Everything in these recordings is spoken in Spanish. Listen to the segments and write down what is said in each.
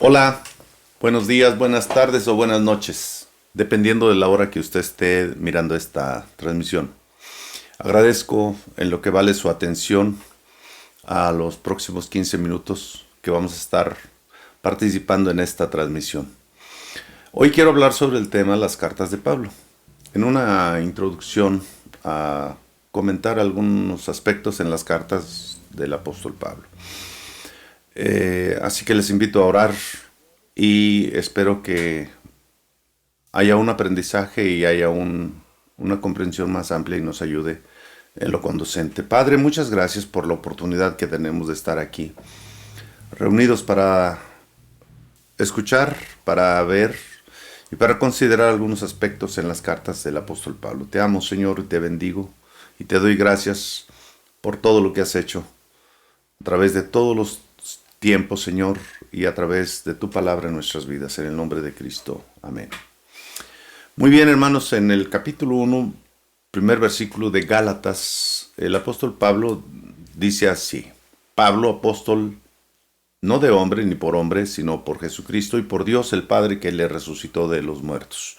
Hola, buenos días, buenas tardes o buenas noches, dependiendo de la hora que usted esté mirando esta transmisión. Agradezco en lo que vale su atención a los próximos 15 minutos que vamos a estar participando en esta transmisión. Hoy quiero hablar sobre el tema las cartas de Pablo. En una introducción a comentar algunos aspectos en las cartas del apóstol Pablo. Así que les invito a orar y espero que haya un aprendizaje y haya una comprensión más amplia y nos ayude en lo conducente. Padre, muchas gracias por la oportunidad que tenemos de estar aquí, reunidos para escuchar, para ver y para considerar algunos aspectos en las cartas del apóstol Pablo. Te amo, Señor, y te bendigo y te doy gracias por todo lo que has hecho a través de todos los tiempos, Señor, y a través de tu palabra en nuestras vidas, en el nombre de Cristo. Amén. Muy bien, hermanos, en el capítulo 1, primer versículo de Gálatas, el apóstol Pablo dice así: Pablo, apóstol, no de hombre ni por hombre, sino por Jesucristo y por Dios el Padre que le resucitó de los muertos.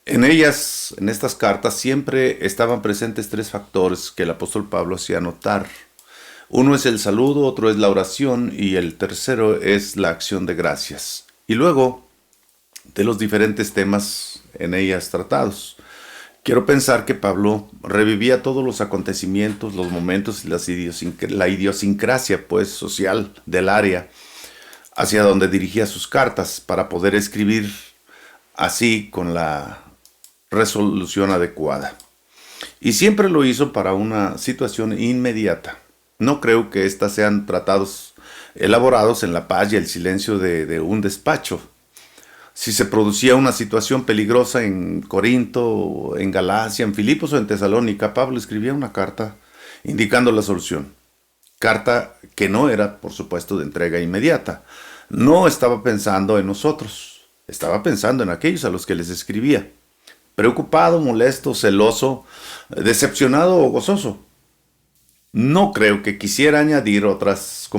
En ellas, en estas cartas, siempre estaban presentes tres factores que el apóstol Pablo hacía notar. Uno es el saludo, otro es la oración y el tercero es la acción de gracias. Y luego, de los diferentes temas en ellas tratados. Quiero pensar que Pablo revivía todos los acontecimientos, los momentos y la idiosincrasia pues, social del área hacia donde dirigía sus cartas para poder escribir así con la resolución adecuada. Y siempre lo hizo para una situación inmediata. No creo que éstas sean tratados elaborados en la paz y el silencio de un despacho. Si se producía una situación peligrosa en Corinto, en Galacia, en Filipos o en Tesalónica, Pablo escribía una carta indicando la solución. Carta que no era, por supuesto, de entrega inmediata. No estaba pensando en nosotros, estaba pensando en aquellos a los que les escribía. Preocupado, molesto, celoso, decepcionado o gozoso. No creo que quisiera añadir otras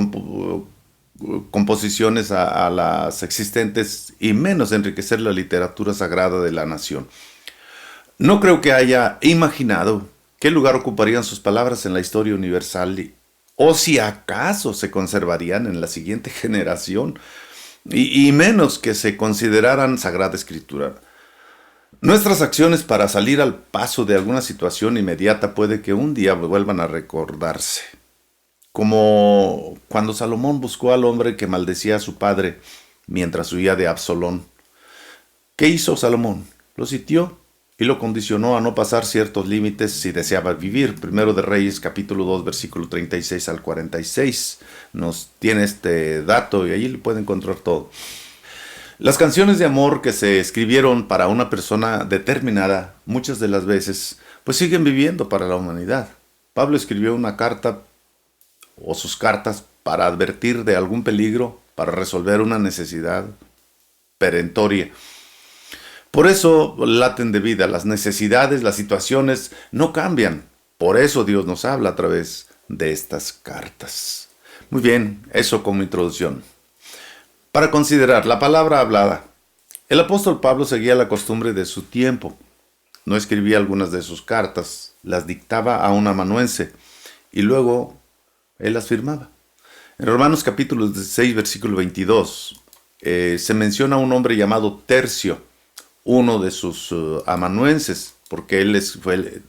composiciones a las existentes y menos enriquecer la literatura sagrada de la nación. No creo que haya imaginado qué lugar ocuparían sus palabras en la historia universal o si acaso se conservarían en la siguiente generación y menos que se consideraran sagrada escritura. Nuestras acciones para salir al paso de alguna situación inmediata puede que un día vuelvan a recordarse. Como cuando Salomón buscó al hombre que maldecía a su padre mientras huía de Absalón. ¿Qué hizo Salomón? Lo sitió y lo condicionó a no pasar ciertos límites si deseaba vivir. Primero de Reyes, capítulo 2, versículo 36 al 46. Nos tiene este dato y allí le puede encontrar todo. Las canciones de amor que se escribieron para una persona determinada, muchas de las veces, pues siguen viviendo para la humanidad. Pablo escribió una carta o sus cartas para advertir de algún peligro, para resolver una necesidad perentoria. Por eso laten de vida, las necesidades, las situaciones no cambian. Por eso Dios nos habla a través de estas cartas. Muy bien, eso como introducción. Para considerar la palabra hablada, el apóstol Pablo seguía la costumbre de su tiempo. No escribía algunas de sus cartas, las dictaba a un amanuense y luego él las firmaba. En Romanos capítulo 6, versículo 22, se menciona a un hombre llamado Tercio, uno de sus amanuenses, porque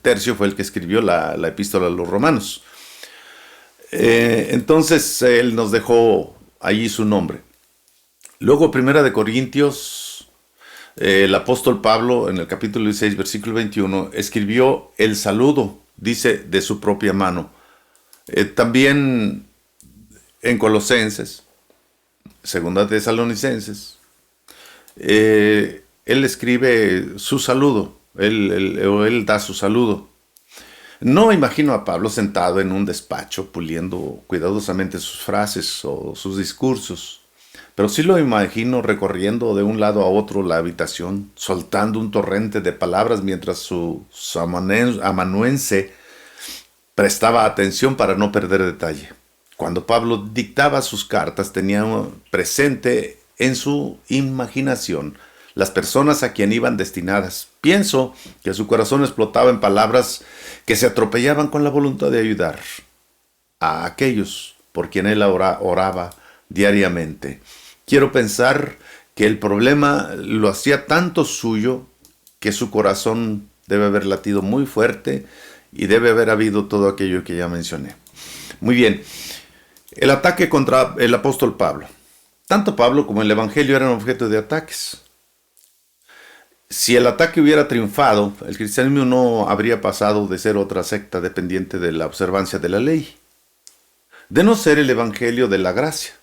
Tercio fue el que escribió la epístola a los romanos. Entonces él nos dejó allí su nombre. Luego, Primera de Corintios, el apóstol Pablo, en el capítulo 16, versículo 21, escribió el saludo, dice, de su propia mano. También en Colosenses, Segunda Tesalonicenses, él escribe su saludo, él da su saludo. No imagino a Pablo sentado en un despacho puliendo cuidadosamente sus frases o sus discursos. Pero sí lo imagino recorriendo de un lado a otro la habitación, soltando un torrente de palabras mientras su amanuense prestaba atención para no perder detalle. Cuando Pablo dictaba sus cartas, tenía presente en su imaginación las personas a quien iban destinadas. Pienso que su corazón explotaba en palabras que se atropellaban con la voluntad de ayudar a aquellos por quien él oraba diariamente. Quiero pensar que el problema lo hacía tanto suyo que su corazón debe haber latido muy fuerte y debe haber habido todo aquello que ya mencioné. Muy bien, el ataque contra el apóstol Pablo. Tanto Pablo como el Evangelio eran objeto de ataques. Si el ataque hubiera triunfado, el cristianismo no habría pasado de ser otra secta dependiente de la observancia de la ley. De no ser el Evangelio de la gracia,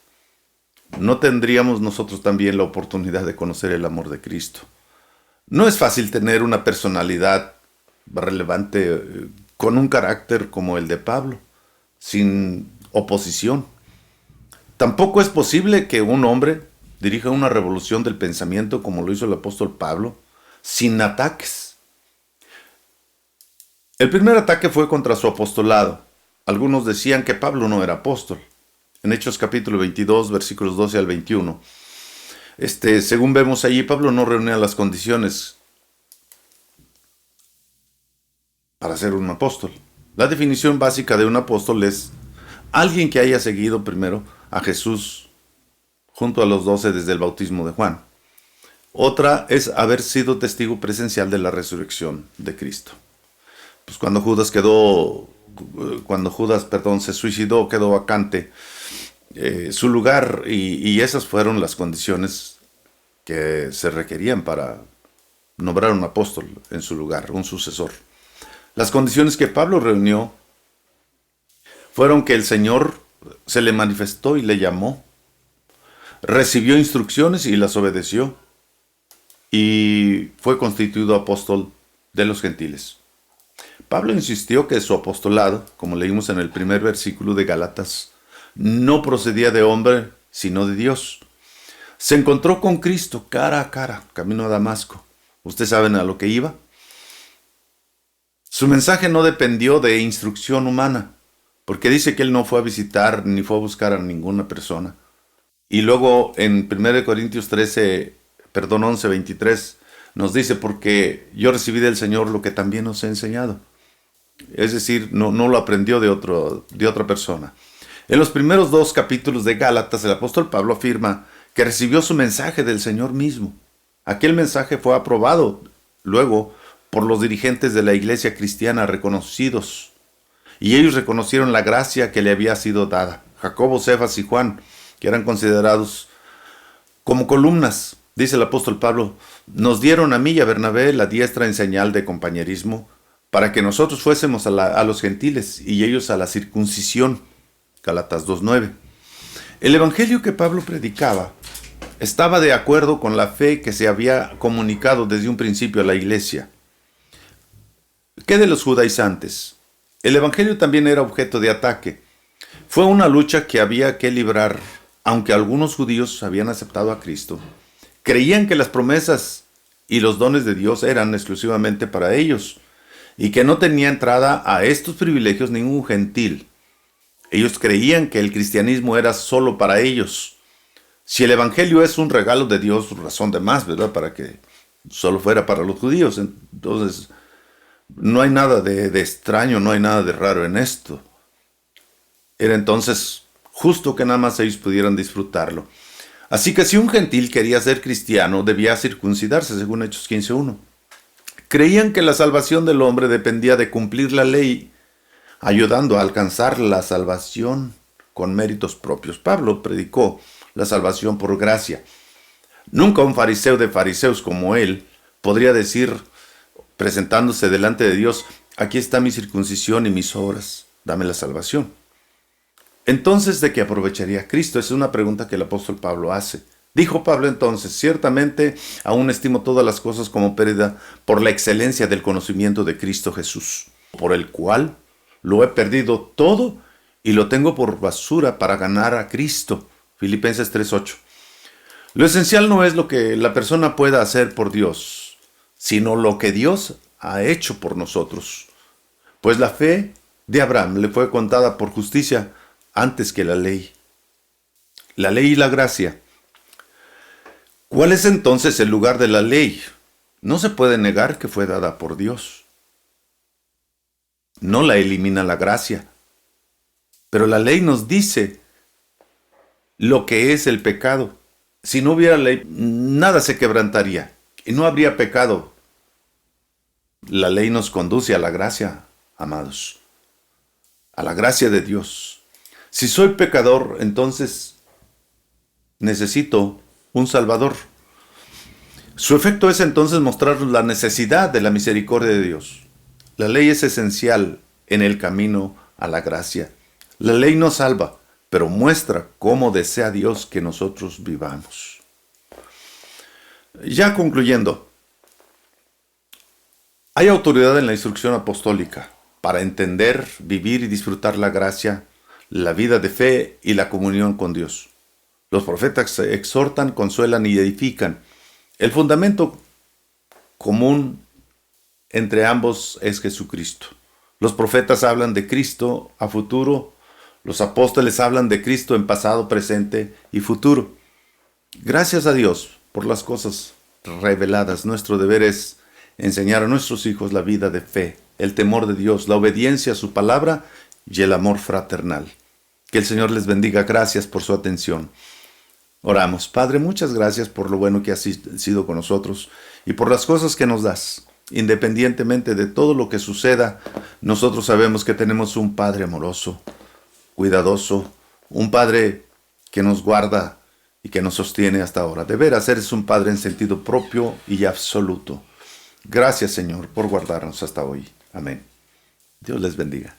no tendríamos nosotros también la oportunidad de conocer el amor de Cristo. No es fácil tener una personalidad relevante con un carácter como el de Pablo, sin oposición. Tampoco es posible que un hombre dirija una revolución del pensamiento como lo hizo el apóstol Pablo, sin ataques. El primer ataque fue contra su apostolado. Algunos decían que Pablo no era apóstol. En Hechos capítulo 22, versículos 12 al 21. Según vemos allí, Pablo no reunía las condiciones para ser un apóstol. La definición básica de un apóstol es alguien que haya seguido primero a Jesús junto a los 12 desde el bautismo de Juan. Otra es haber sido testigo presencial de la resurrección de Cristo. Pues cuando Judas se suicidó, quedó vacante su lugar y esas fueron las condiciones que se requerían para nombrar un apóstol en su lugar, un sucesor. Las condiciones que Pablo reunió fueron que el Señor se le manifestó y le llamó, recibió instrucciones y las obedeció, y fue constituido apóstol de los gentiles. Pablo insistió que su apostolado, como leímos en el primer versículo de Gálatas, no procedía de hombre, sino de Dios. Se encontró con Cristo cara a cara, camino a Damasco. ¿Ustedes saben a lo que iba? Su mensaje no dependió de instrucción humana, porque dice que él no fue a visitar ni fue a buscar a ninguna persona. Y luego en 1 Corintios 11, 23, nos dice, porque yo recibí del Señor lo que también os he enseñado. Es decir, no lo aprendió de otra persona. En los primeros 2 capítulos de Gálatas, el apóstol Pablo afirma que recibió su mensaje del Señor mismo. Aquel mensaje fue aprobado luego por los dirigentes de la iglesia cristiana reconocidos, y ellos reconocieron la gracia que le había sido dada. Jacobo, Cefas y Juan, que eran considerados como columnas, dice el apóstol Pablo, nos dieron a mí y a Bernabé la diestra en señal de compañerismo, para que nosotros fuésemos a los gentiles y ellos a la circuncisión. Gálatas 2:9. El evangelio que Pablo predicaba estaba de acuerdo con la fe que se había comunicado desde un principio a la iglesia. ¿Qué de los judaizantes? El evangelio también era objeto de ataque. Fue una lucha que había que librar, aunque algunos judíos habían aceptado a Cristo. Creían que las promesas y los dones de Dios eran exclusivamente para ellos, y que no tenía entrada a estos privilegios ningún gentil. Ellos creían que el cristianismo era solo para ellos. Si el evangelio es un regalo de Dios, razón de más, ¿verdad? Para que solo fuera para los judíos. Entonces, no hay nada de extraño, no hay nada de raro en esto. Era entonces justo que nada más ellos pudieran disfrutarlo. Así que si un gentil quería ser cristiano, debía circuncidarse, según Hechos 15:1. Creían que la salvación del hombre dependía de cumplir la ley, ayudando a alcanzar la salvación con méritos propios. Pablo predicó la salvación por gracia. Nunca un fariseo de fariseos como él podría decir, presentándose delante de Dios, aquí está mi circuncisión y mis obras, dame la salvación. Entonces, ¿de qué aprovecharía Cristo? Es una pregunta que el apóstol Pablo hace. Dijo Pablo entonces, ciertamente aún estimo todas las cosas como pérdida por la excelencia del conocimiento de Cristo Jesús, por el cual lo he perdido todo y lo tengo por basura para ganar a Cristo. Filipenses 3:8. Lo esencial no es lo que la persona pueda hacer por Dios, sino lo que Dios ha hecho por nosotros. Pues la fe de Abraham le fue contada por justicia antes que la ley y la gracia. ¿Cuál es entonces el lugar de la ley? No se puede negar que fue dada por Dios. No la elimina la gracia. Pero la ley nos dice lo que es el pecado. Si no hubiera ley, nada se quebrantaría y no habría pecado. La ley nos conduce a la gracia, amados, a la gracia de Dios. Si soy pecador, entonces necesito un Salvador. Su efecto es entonces mostrarnos la necesidad de la misericordia de Dios. La ley es esencial en el camino a la gracia. La ley no salva, pero muestra cómo desea Dios que nosotros vivamos. Ya concluyendo, hay autoridad en la instrucción apostólica para entender, vivir y disfrutar la gracia, la vida de fe y la comunión con Dios. Los profetas exhortan, consuelan y edifican. El fundamento común entre ambos es Jesucristo. Los profetas hablan de Cristo a futuro. Los apóstoles hablan de Cristo en pasado, presente y futuro. Gracias a Dios por las cosas reveladas. Nuestro deber es enseñar a nuestros hijos la vida de fe, el temor de Dios, la obediencia a su palabra y el amor fraternal. Que el Señor les bendiga. Gracias por su atención. Oramos. Padre, muchas gracias por lo bueno que has sido con nosotros y por las cosas que nos das. Independientemente de todo lo que suceda, nosotros sabemos que tenemos un Padre amoroso, cuidadoso, un Padre que nos guarda y que nos sostiene hasta ahora. De veras, eres un Padre en sentido propio y absoluto. Gracias, Señor, por guardarnos hasta hoy. Amén. Dios les bendiga.